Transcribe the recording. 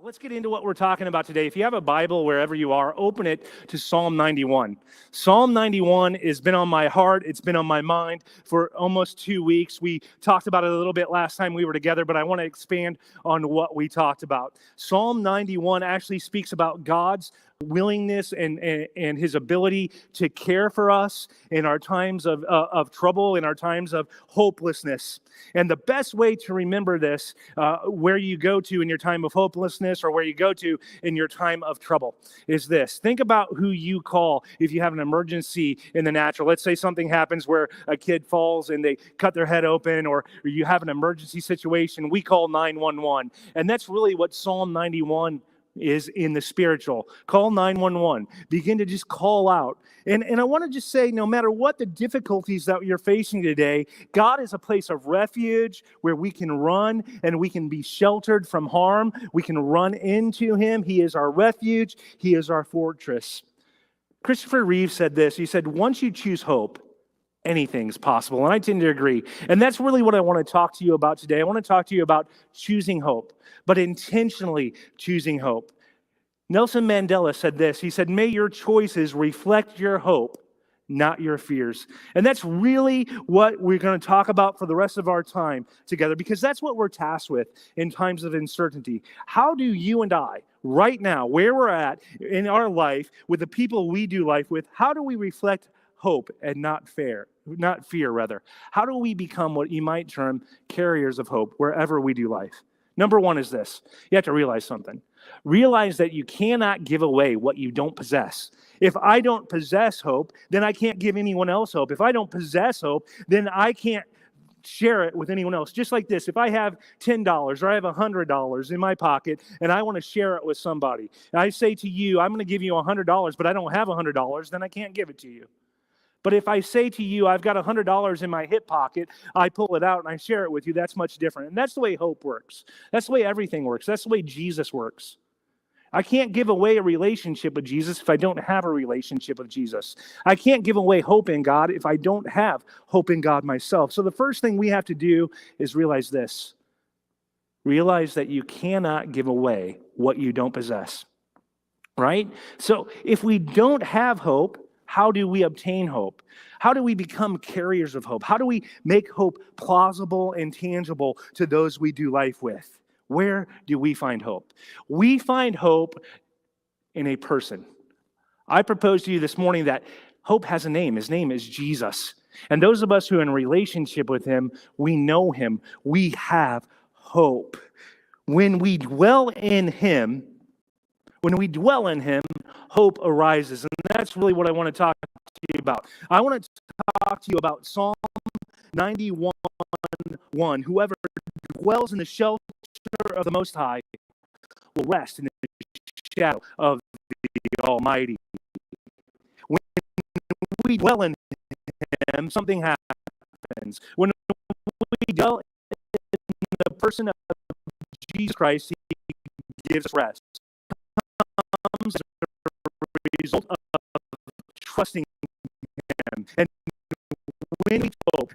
Let's get into what we're talking about today. If you have a Bible wherever you are, open it to Psalm 91. Psalm 91 has been on my heart. It's been on my mind for almost 2 weeks. We talked about it a little bit last time we were together, but I want to expand on what we talked about. Psalm 91 actually speaks about God's willingness and his ability to care for us in our times of trouble, in our times of hopelessness. And the best way to remember this, where you go to in your time of hopelessness or where you go to in your time of trouble, is this. Think about who you call if you have an emergency in the natural. Let's say something happens where a kid falls and they cut their head open, or you have an emergency situation. We call 911. And that's really what Psalm 91 is in the spiritual. Call 911. Begin to just call out. And I want to just say, no matter what the difficulties that you're facing today, God is a place of refuge where we can run and we can be sheltered from harm. We can run into him. He is our refuge. He is our fortress. Christopher Reeve said this. He said, once you choose hope, anything's possible. And I tend to agree. And that's really what I want to talk to you about today. I want to talk to you about choosing hope, but intentionally choosing hope. Nelson Mandela said this. He said, may your choices reflect your hope, not your fears. And that's really what we're going to talk about for the rest of our time together, because that's what we're tasked with in times of uncertainty. How do you and I, right now, where we're at in our life, with the people we do life with, how do we reflect hope and not fear? How do we become what you might term carriers of hope wherever we do life? Number one is this. You have to realize something. Realize that you cannot give away what you don't possess. If I don't possess hope, then I can't give anyone else hope. If I don't possess hope, then I can't share it with anyone else. Just like this, if I have $10 or I have $100 in my pocket and I want to share it with somebody, and I say to you, I'm going to give you $100, but I don't have $100, then I can't give it to you. But if I say to you, I've got $100 in my hip pocket, I pull it out and I share it with you, that's much different. And that's the way hope works. That's the way everything works. That's the way Jesus works. I can't give away a relationship with Jesus if I don't have a relationship with Jesus. I can't give away hope in God if I don't have hope in God myself. So the first thing we have to do is realize this. Realize that you cannot give away what you don't possess. Right? So if we don't have hope, how do we obtain hope? How do we become carriers of hope? How do we make hope plausible and tangible to those we do life with? Where do we find hope? We find hope in a person. I propose to you this morning that hope has a name. His name is Jesus. And those of us who are in relationship with him, we know him. We have hope. When we dwell in him, hope arises. And that's really what I want to talk to you about. I want to talk to you about Psalm 91:1. Whoever dwells in the shelter of the Most High will rest in the shadow of the Almighty. When we dwell in them, something happens. When we dwell in the person of Jesus Christ, he gives us rest. Comes as a result of trusting him. And when we hope,